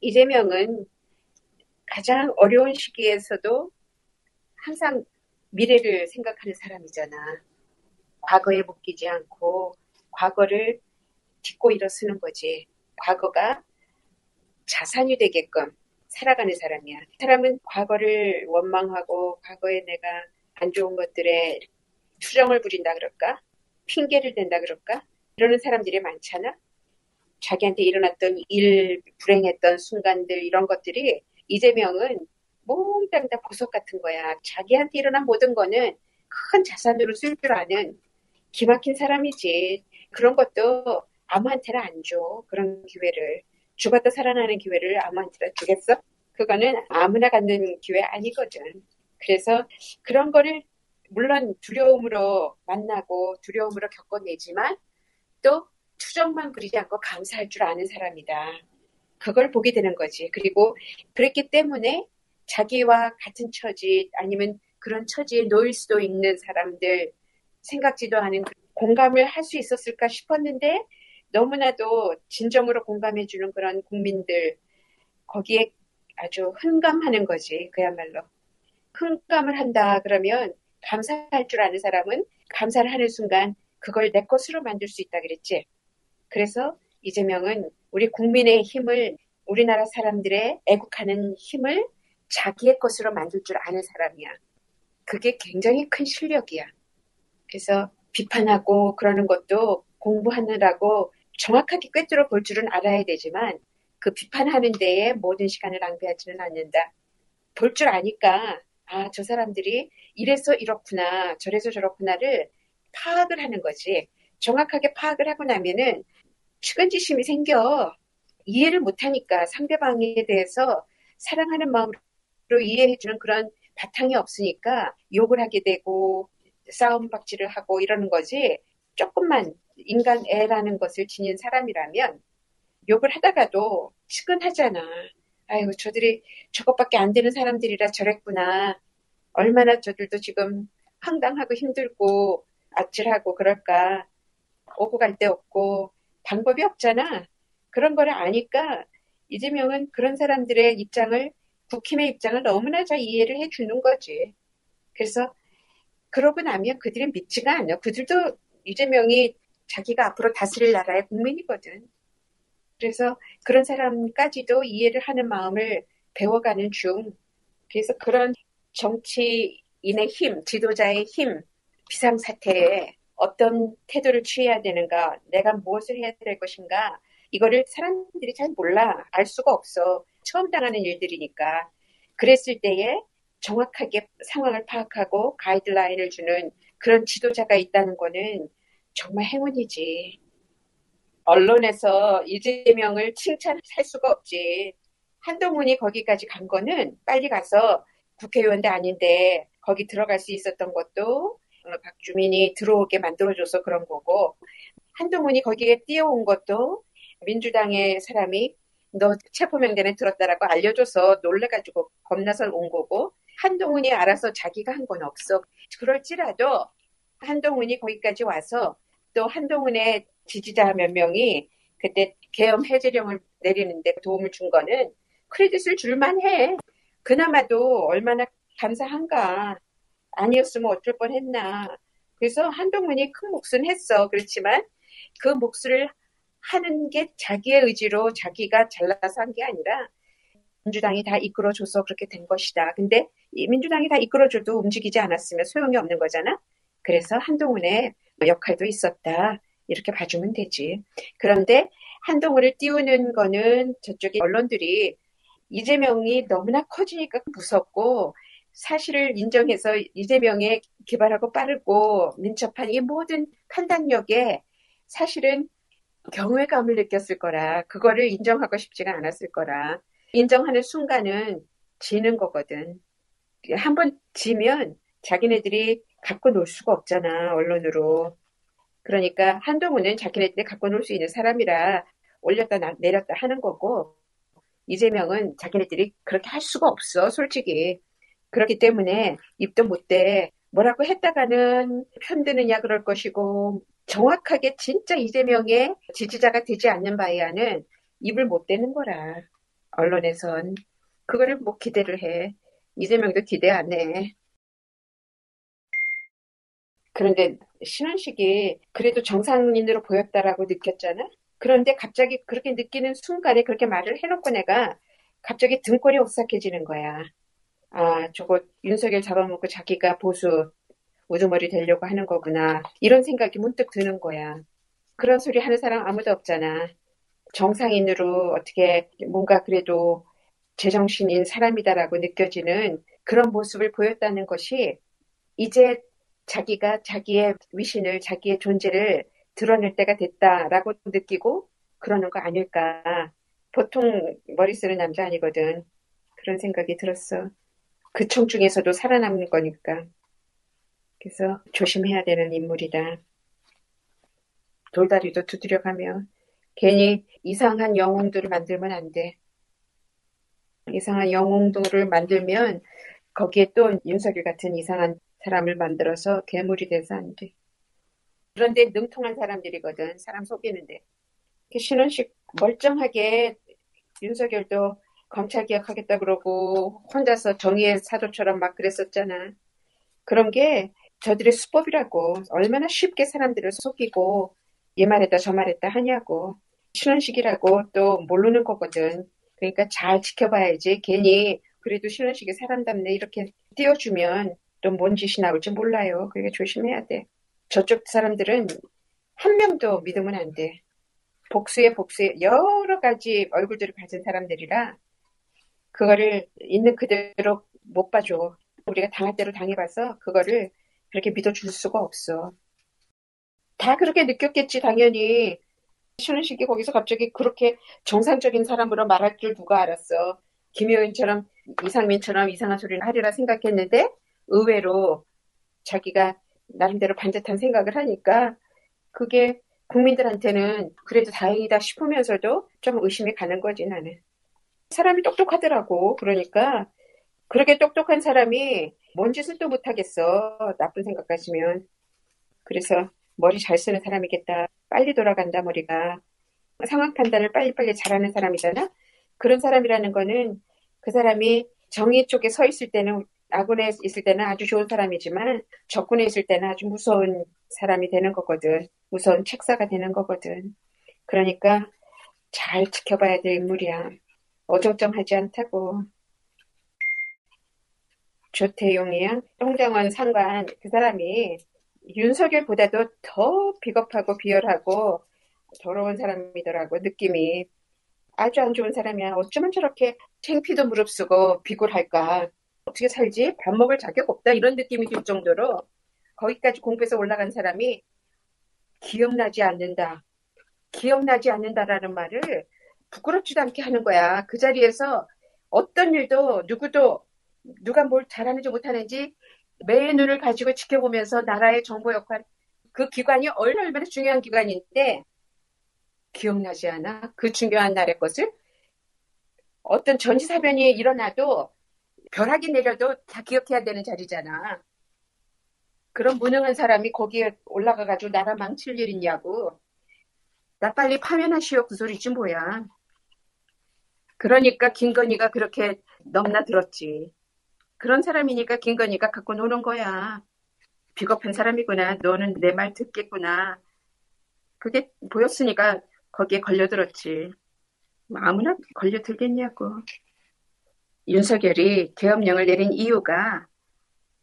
이재명은 가장 어려운 시기에서도 항상 미래를 생각하는 사람이잖아. 과거에 묶이지 않고 과거를 딛고 일어서는 거지. 과거가 자산이 되게끔 살아가는 사람이야. 사람은 과거를 원망하고 과거에 내가 안 좋은 것들에 투정을 부린다 그럴까? 핑계를 댄다 그럴까? 이러는 사람들이 많잖아. 자기한테 일어났던 일, 불행했던 순간들 이런 것들이 이재명은 몽땅 다 보석 같은 거야. 자기한테 일어난 모든 거는 큰 자산으로 쓸 줄 아는 기막힌 사람이지. 그런 것도 아무한테나 안 줘. 그런 기회를. 죽었다 살아나는 기회를 아무한테나 주겠어? 그거는 아무나 갖는 기회 아니거든. 그래서 그런 거를 물론 두려움으로 만나고 두려움으로 겪어내지만 또 투정만 부리지 않고 감사할 줄 아는 사람이다. 그걸 보게 되는 거지. 그리고 그랬기 때문에 자기와 같은 처지 아니면 그런 처지에 놓일 수도 있는 사람들 생각지도 않은 공감을 할 수 있었을까 싶었는데 너무나도 진정으로 공감해주는 그런 국민들 거기에 아주 흥감하는 거지. 그야말로. 흥감을 한다 그러면 감사할 줄 아는 사람은 감사를 하는 순간 그걸 내 것으로 만들 수 있다 그랬지. 그래서 이재명은 우리 국민의 힘을 우리나라 사람들의 애국하는 힘을 자기의 것으로 만들 줄 아는 사람이야. 그게 굉장히 큰 실력이야. 그래서 비판하고 그러는 것도 공부하느라고 정확하게 꿰뚫어 볼 줄은 알아야 되지만 그 비판하는 데에 모든 시간을 낭비하지는 않는다. 볼 줄 아니까 아, 저 사람들이 이래서 이렇구나 저래서 저렇구나를 파악을 하는 거지. 정확하게 파악을 하고 나면은 측은지심이 생겨. 이해를 못하니까 상대방에 대해서 사랑하는 마음으로 이해해주는 그런 바탕이 없으니까 욕을 하게 되고 싸움박질을 하고 이러는 거지. 조금만 인간 애라는 것을 지닌 사람이라면 욕을 하다가도 측은하잖아. 아이고 저들이 저것밖에 안 되는 사람들이라 저랬구나. 얼마나 저들도 지금 황당하고 힘들고 아찔하고 그럴까. 오고 갈 데 없고 방법이 없잖아. 그런 거를 아니까 이재명은 그런 사람들의 입장을 국힘의 입장을 너무나 잘 이해를 해주는 거지. 그래서 그러고 나면 그들이 믿지가 않아. 그들도 이재명이 자기가 앞으로 다스릴 나라의 국민이거든. 그래서 그런 사람까지도 이해를 하는 마음을 배워가는 중. 그래서 그런 정치인의 힘, 지도자의 힘, 비상사태에 어떤 태도를 취해야 되는가, 내가 무엇을 해야 될 것인가, 이거를 사람들이 잘 몰라. 알 수가 없어. 처음 당하는 일들이니까. 그랬을 때에 정확하게 상황을 파악하고 가이드라인을 주는 그런 지도자가 있다는 거는 정말 행운이지. 언론에서 이재명을 칭찬할 수가 없지. 한동훈이 거기까지 간 거는 빨리 가서 국회의원도 아닌데 거기 들어갈 수 있었던 것도 박주민이 들어오게 만들어줘서 그런 거고 한동훈이 거기에 뛰어온 것도 민주당의 사람이 너 체포명단에 들었다라고 알려줘서 놀래가지고 겁나서 온 거고 한동훈이 알아서 자기가 한 건 없어. 그럴지라도 한동훈이 거기까지 와서 또 한동훈의 지지자 몇 명이 그때 계엄 해제령을 내리는데 도움을 준 거는 크레딧을 줄만 해. 그나마도 얼마나 감사한가. 아니었으면 어쩔 뻔했나. 그래서 한동훈이 큰 몫은 했어. 그렇지만 그 몫을 하는 게 자기의 의지로 자기가 잘나서 한 게 아니라 민주당이 다 이끌어줘서 그렇게 된 것이다. 근데 이 민주당이 다 이끌어줘도 움직이지 않았으면 소용이 없는 거잖아. 그래서 한동훈의 역할도 있었다. 이렇게 봐주면 되지. 그런데 한동훈을 띄우는 거는 저쪽에 언론들이 이재명이 너무나 커지니까 무섭고 사실을 인정해서 이재명의 개발하고 빠르고 민첩한 이 모든 판단력에 사실은 경외감을 느꼈을 거라 그거를 인정하고 싶지가 않았을 거라 인정하는 순간은 지는 거거든. 한번 지면 자기네들이 갖고 놀 수가 없잖아 언론으로. 그러니까 한동훈은 자기네들이 갖고 놀 수 있는 사람이라 올렸다 내렸다 하는 거고 이재명은 자기네들이 그렇게 할 수가 없어 솔직히. 그렇기 때문에 입도 못 대. 뭐라고 했다가는 편드느냐 그럴 것이고 정확하게 진짜 이재명의 지지자가 되지 않는 바에야는 입을 못 대는 거라. 언론에선. 그거를 뭐 기대를 해. 이재명도 기대 안 해. 그런데 신원식이 그래도 정상인으로 보였다라고 느꼈잖아? 그런데 갑자기 그렇게 느끼는 순간에 그렇게 말을 해놓고 내가 갑자기 등골이 오싹해지는 거야. 아, 저거 윤석열 잡아먹고 자기가 보수 우두머리 되려고 하는 거구나. 이런 생각이 문득 드는 거야. 그런 소리 하는 사람 아무도 없잖아. 정상인으로 어떻게 뭔가 그래도 제정신인 사람이다라고 느껴지는 그런 모습을 보였다는 것이 이제 자기가 자기의 위신을, 자기의 존재를 드러낼 때가 됐다라고 느끼고 그러는 거 아닐까. 보통 머리 쓰는 남자 아니거든. 그런 생각이 들었어. 그 청 중에서도 살아남는 거니까. 그래서 조심해야 되는 인물이다. 돌다리도 두드려가며 괜히 이상한 영웅들을 만들면 안 돼. 이상한 영웅들을 만들면 거기에 또 윤석열 같은 이상한 사람을 만들어서 괴물이 돼서 안 돼. 그런데 능통한 사람들이거든. 사람 속이는데. 신원식 멀쩡하게 윤석열도 검찰 개혁하겠다 그러고 혼자서 정의의 사도처럼 막 그랬었잖아. 그런 게 저들의 수법이라고. 얼마나 쉽게 사람들을 속이고 얘 말했다 저 말했다 하냐고. 신원식이라고 또 모르는 거거든. 그러니까 잘 지켜봐야지. 괜히 그래도 신원식이 사람답네 이렇게 띄워주면 또 뭔 짓이 나올지 몰라요. 그러니까 조심해야 돼. 저쪽 사람들은 한 명도 믿으면 안 돼. 복수에 여러 가지 얼굴들을 가진 사람들이라 그거를 있는 그대로 못 봐줘. 우리가 당할 대로 당해봐서 그거를 그렇게 믿어줄 수가 없어. 다 그렇게 느꼈겠지 당연히. 신은식이 거기서 갑자기 그렇게 정상적인 사람으로 말할 줄 누가 알았어. 김효연처럼 이상민처럼 이상한 소리를 하리라 생각했는데 의외로 자기가 나름대로 반듯한 생각을 하니까 그게 국민들한테는 그래도 다행이다 싶으면서도 좀 의심이 가는 거지 나는. 사람이 똑똑하더라고. 그러니까 그렇게 똑똑한 사람이 뭔 짓을 또 못하겠어. 나쁜 생각까지면. 그래서 머리 잘 쓰는 사람이겠다. 빨리 돌아간다 머리가. 상황 판단을 빨리빨리 잘하는 사람이잖아. 그런 사람이라는 거는 그 사람이 정의 쪽에 서 있을 때는 아군에 있을 때는 아주 좋은 사람이지만 적군에 있을 때는 아주 무서운 사람이 되는 거거든. 무서운 책사가 되는 거거든. 그러니까 잘 지켜봐야 될 인물이야. 어정쩡하지 않다고. 조태용이야? 홍장원 상관 그 사람이 윤석열보다도 더 비겁하고 비열하고 더러운 사람이더라고 느낌이. 아주 안 좋은 사람이야. 어쩌면 저렇게 창피도 무릅쓰고 비굴할까. 어떻게 살지? 밥 먹을 자격 없다 이런 느낌이 들 정도로 거기까지 공부해서 올라간 사람이 기억나지 않는다. 기억나지 않는다라는 말을 부끄럽지도 않게 하는 거야. 그 자리에서 어떤 일도 누구도 누가 뭘 잘하는지 못하는지 매의 눈을 가지고 지켜보면서 나라의 정보 역할 그 기관이 얼마나 중요한 기관인데 기억나지 않아? 그 중요한 날의 것을 어떤 전지사변이 일어나도 벼락이 내려도 다 기억해야 되는 자리잖아. 그런 무능한 사람이 거기에 올라가가지고 나라 망칠 일 있냐고. 나 빨리 파면하시오 그 소리지 뭐야. 그러니까 김건희가 그렇게 넘나들었지. 그런 사람이니까 김건희가 갖고 노는 거야. 비겁한 사람이구나. 너는 내 말 듣겠구나. 그게 보였으니까 거기에 걸려들었지. 아무나 걸려들겠냐고. 윤석열이 계엄령을 내린 이유가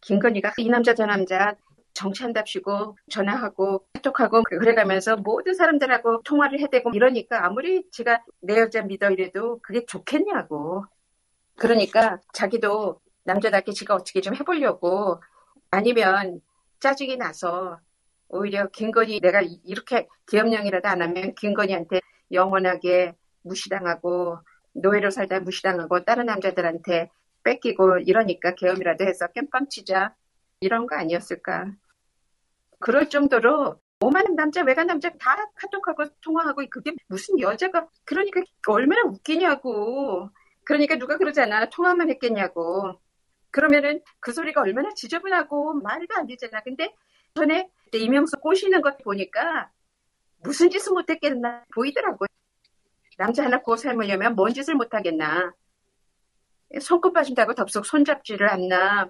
김건희가 이 남자 저 남자 정치한답시고 전화하고 카톡하고 그래가면서 모든 사람들하고 통화를 해대고 이러니까 아무리 제가 내 여자 믿어 이래도 그게 좋겠냐고. 그러니까 자기도 남자답게 지가 어떻게 좀 해보려고 아니면 짜증이 나서 오히려 김건희 내가 이렇게 계엄령이라도 안 하면 김건희한테 영원하게 무시당하고 노예로 살다 무시당하고 다른 남자들한테 뺏기고 이러니까 계엄이라도 해서 깸빵치자 이런 거 아니었을까. 그럴 정도로 오만한 남자 외간 남자 다 카톡하고 통화하고 그게 무슨 여자가 그러니까 얼마나 웃기냐고. 그러니까 누가 그러잖아. 통화만 했겠냐고. 그러면은 그 소리가 얼마나 지저분하고 말도 안 되잖아. 근데 전에 이명수 꼬시는 것 보니까 무슨 짓을 못했겠나 보이더라고. 남자 하나 구워 삶으려면 뭔 짓을 못하겠나. 손끝 빠진다고 덥석 손잡지를 않나.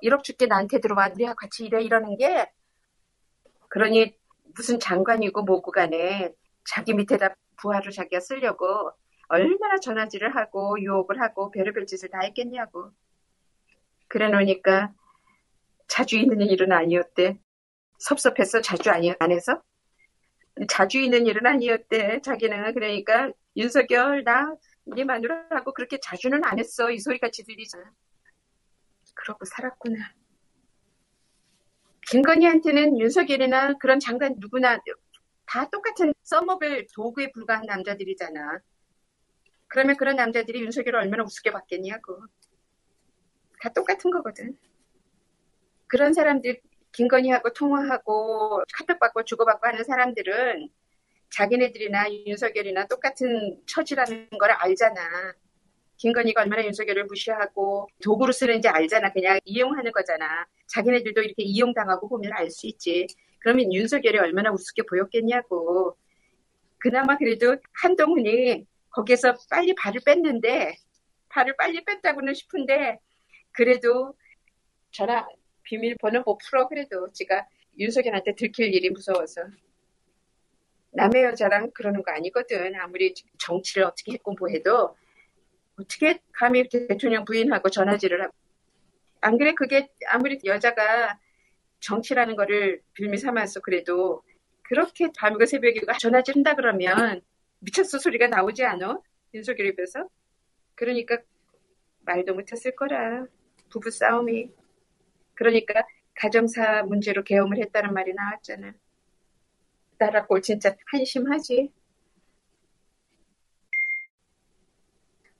1억 줄게 나한테 들어와. 우리가 같이 일해 이러는 게 그러니 무슨 장관이고 뭐고 간에 자기 밑에다 부하를 자기가 쓰려고 얼마나 전화질을 하고 유혹을 하고 별의별 짓을 다 했겠냐고. 그래 놓으니까 자주 있는 일은 아니었대. 섭섭해서 자주 안 해서? 자주 있는 일은 아니었대. 자기는 그러니까 윤석열 나 네 마누라하고 그렇게 자주는 안 했어. 이 소리같이 들리잖아. 그러고 살았구나. 김건희한테는 윤석열이나 그런 장관 누구나 다 똑같은 써먹을 도구에 불과한 남자들이잖아. 그러면 그런 남자들이 윤석열을 얼마나 우습게 봤겠냐고. 다 똑같은 거거든. 그런 사람들 김건희하고 통화하고 카톡 받고 주고받고 하는 사람들은 자기네들이나 윤석열이나 똑같은 처지라는 걸 알잖아. 김건희가 얼마나 윤석열을 무시하고 도구로 쓰는지 알잖아. 그냥 이용하는 거잖아. 자기네들도 이렇게 이용당하고 보면 알 수 있지. 그러면 윤석열이 얼마나 우습게 보였겠냐고. 그나마 그래도 한동훈이 거기서 빨리 발을 뺐는데 발을 빨리 뺐다고는 싶은데 그래도 전화 비밀번호 못 풀어. 그래도 지가 윤석열한테 들킬 일이 무서워서. 남의 여자랑 그러는 거 아니거든. 아무리 정치를 어떻게 했고 뭐 해도 어떻게 감히 대통령 부인하고 전화질을 하고. 안 그래? 그게 아무리 여자가 정치라는 거를 빌미 삼아서 그래도 그렇게 밤과 새벽에 전화질 한다 그러면 미쳤어 소리가 나오지 않아? 윤석열 입에서? 그러니까 말도 못했을 거라. 부부 싸움이. 그러니까 가정사 문제로 계엄을 했다는 말이 나왔잖아. 나라꼴 진짜 한심하지.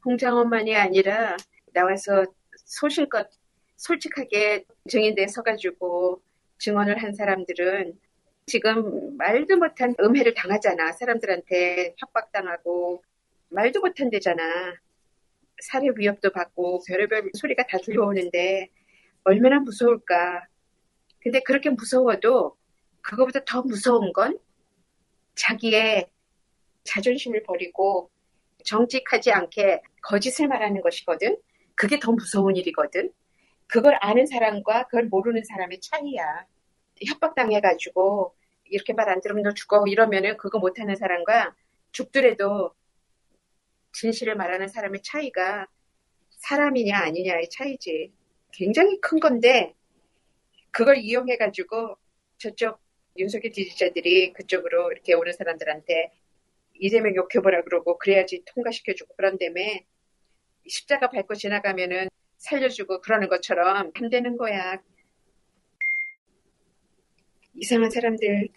홍장엄만이 아니라 나와서 소신껏 솔직하게 증인대에 서가지고 증언을 한 사람들은 지금 말도 못한 음해를 당하잖아. 사람들한테 협박당하고 말도 못한대잖아. 살해 위협도 받고 별의별 소리가 다 들려오는데 얼마나 무서울까. 근데 그렇게 무서워도 그거보다 더 무서운 건 자기의 자존심을 버리고 정직하지 않게 거짓을 말하는 것이거든. 그게 더 무서운 일이거든. 그걸 아는 사람과 그걸 모르는 사람의 차이야. 협박당해가지고 이렇게 말 안 들으면 너 죽어 이러면은 그거 못하는 사람과 죽더라도 진실을 말하는 사람의 차이가 사람이냐 아니냐의 차이지. 굉장히 큰 건데 그걸 이용해가지고 저쪽 윤석열 지지자들이 그쪽으로 이렇게 오는 사람들한테 이재명 욕해보라 그러고 그래야지 통과시켜주고 그런다며 십자가 밟고 지나가면은 살려주고 그러는 것처럼 안 되는 거야. 이상한 사람들,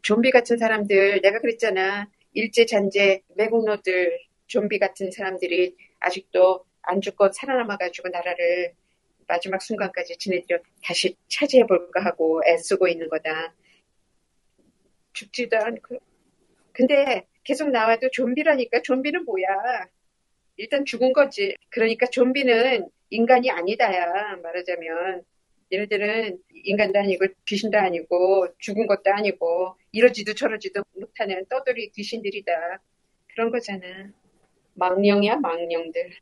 좀비 같은 사람들, 내가 그랬잖아. 일제잔재, 매국노들, 좀비 같은 사람들이 아직도 안 죽고 살아남아가지고 나라를 마지막 순간까지 지네들이 다시 차지해볼까 하고 애쓰고 있는 거다. 죽지도 않고. 근데 계속 나와도 좀비라니까 좀비는 뭐야. 일단 죽은 거지. 그러니까 좀비는 인간이 아니다야. 말하자면. 얘네들은 인간도 아니고 귀신도 아니고 죽은 것도 아니고 이러지도 저러지도 못하는 떠돌이 귀신들이다. 그런 거잖아. 망령이야 망령들.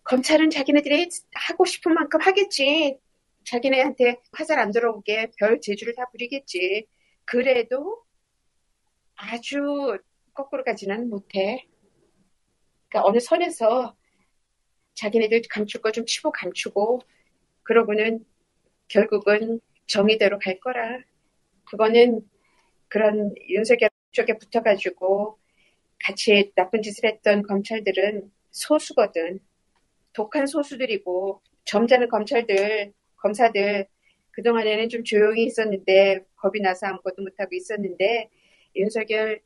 검찰은 자기네들이 하고 싶은 만큼 하겠지. 자기네한테 화살 안 들어오게 별 재주를 다 부리겠지. 그래도 아주 거꾸로 가지는 못해. 그러니까 어느 선에서 자기네들 감출 거 좀 치고 감추고 그러고는 결국은 정의대로 갈 거라. 그거는 그런 윤석열 쪽에 붙어가지고 같이 나쁜 짓을 했던 검찰들은 소수거든. 독한 소수들이고 점잖은 검사들 그동안에는 좀 조용히 있었는데 겁이 나서 아무것도 못하고 있었는데 윤석열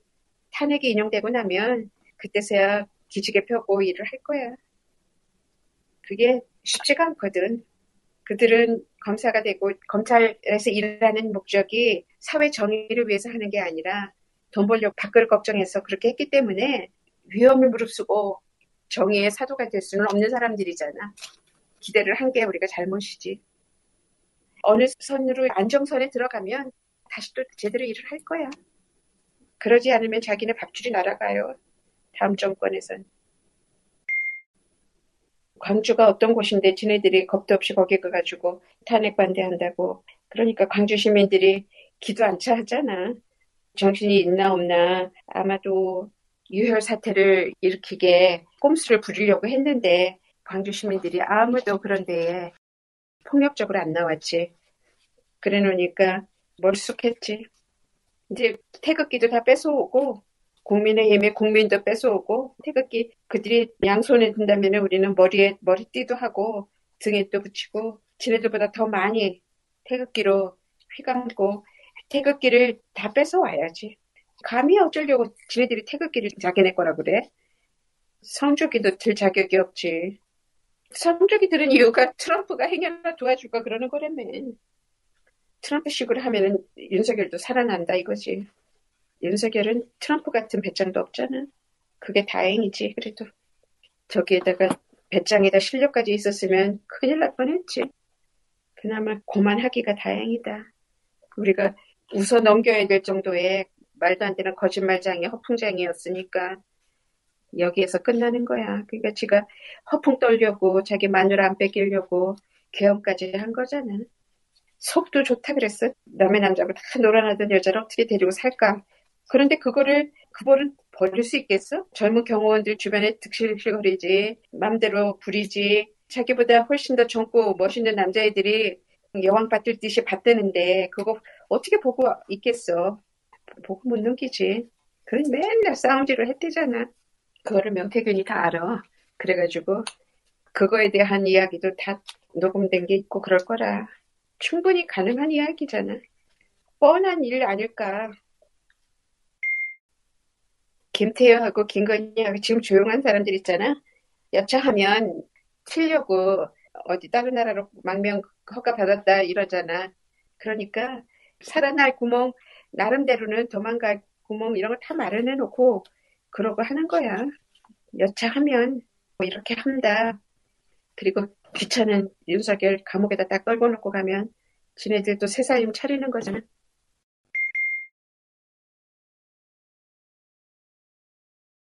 탄핵이 인용되고 나면 그때서야 기지개 펴고 일을 할 거야. 그게 쉽지가 않거든. 그들은 검사가 되고 검찰에서 일하는 목적이 사회 정의를 위해서 하는 게 아니라 돈 벌려고 밥그릇 걱정해서 그렇게 했기 때문에 위험을 무릅쓰고 정의의 사도가 될 수는 없는 사람들이잖아. 기대를 한 게 우리가 잘못이지. 어느 선으로 안정선에 들어가면 다시 또 제대로 일을 할 거야. 그러지 않으면 자기네 밥줄이 날아가요. 다음 정권에선. 광주가 어떤 곳인데 지네들이 겁도 없이 거기 가가지고 탄핵 반대한다고. 그러니까 광주 시민들이 기도 안 차 하잖아. 정신이 있나 없나. 아마도 유혈 사태를 일으키게 꼼수를 부리려고 했는데 광주 시민들이 아무도 그런 데에 폭력적으로 안 나왔지. 그래 놓으니까 멀쑥했지. 이제 태극기도 다 뺏어오고 국민의힘의 국민도 뺏어오고 태극기 그들이 양손에 든다면 우리는 머리에 머리띠도 하고 등에 또 붙이고 지네들보다 더 많이 태극기로 휘감고 태극기를 다 뺏어와야지. 감히 어쩌려고 지네들이 태극기를 자기네 거라 그래? 성주기도 들 자격이 없지. 성주기 들은 이유가 트럼프가 행여나 도와줄까 그러는 거라며. 트럼프식으로 하면은 윤석열도 살아난다 이거지. 윤석열은 트럼프 같은 배짱도 없잖아. 그게 다행이지. 그래도 저기에다가 배짱에다 실력까지 있었으면 큰일 날 뻔했지. 그나마 고만하기가 다행이다. 우리가 웃어 넘겨야 될 정도의 말도 안 되는 거짓말장이 허풍장이었으니까 여기에서 끝나는 거야. 그러니까 지가 허풍 떨려고 자기 마누라 안 뺏기려고 계엄까지 한 거잖아. 속도 좋다 그랬어. 남의 남자고 다 놀아나던 여자를 어떻게 데리고 살까. 그런데 그거를 버릴 수 있겠어? 젊은 경호원들 주변에 득실득실거리지. 맘대로 부리지. 자기보다 훨씬 더 젊고 멋있는 남자애들이 여왕 받들듯이 받드는데 그거 어떻게 보고 있겠어. 보고 못 넘기지. 그런 맨날 싸움질을 했대잖아. 그거를 명태균이 다 알아. 그래가지고 그거에 대한 이야기도 다 녹음된 게 있고 그럴 거라. 충분히 가능한 이야기잖아. 뻔한 일 아닐까. 김태효하고 김건희하고 지금 조용한 사람들 있잖아. 여차하면 튀려고 어디 다른 나라로 망명 허가 받았다 이러잖아. 그러니까 살아날 구멍, 나름대로는 도망갈 구멍 이런 거 다 마련해 놓고 그러고 하는 거야. 여차하면 뭐 이렇게 한다. 그리고 귀찮은 윤석열 감옥에다 딱 떨궈 놓고 가면 지네들도 새 살림 차리는 거잖아.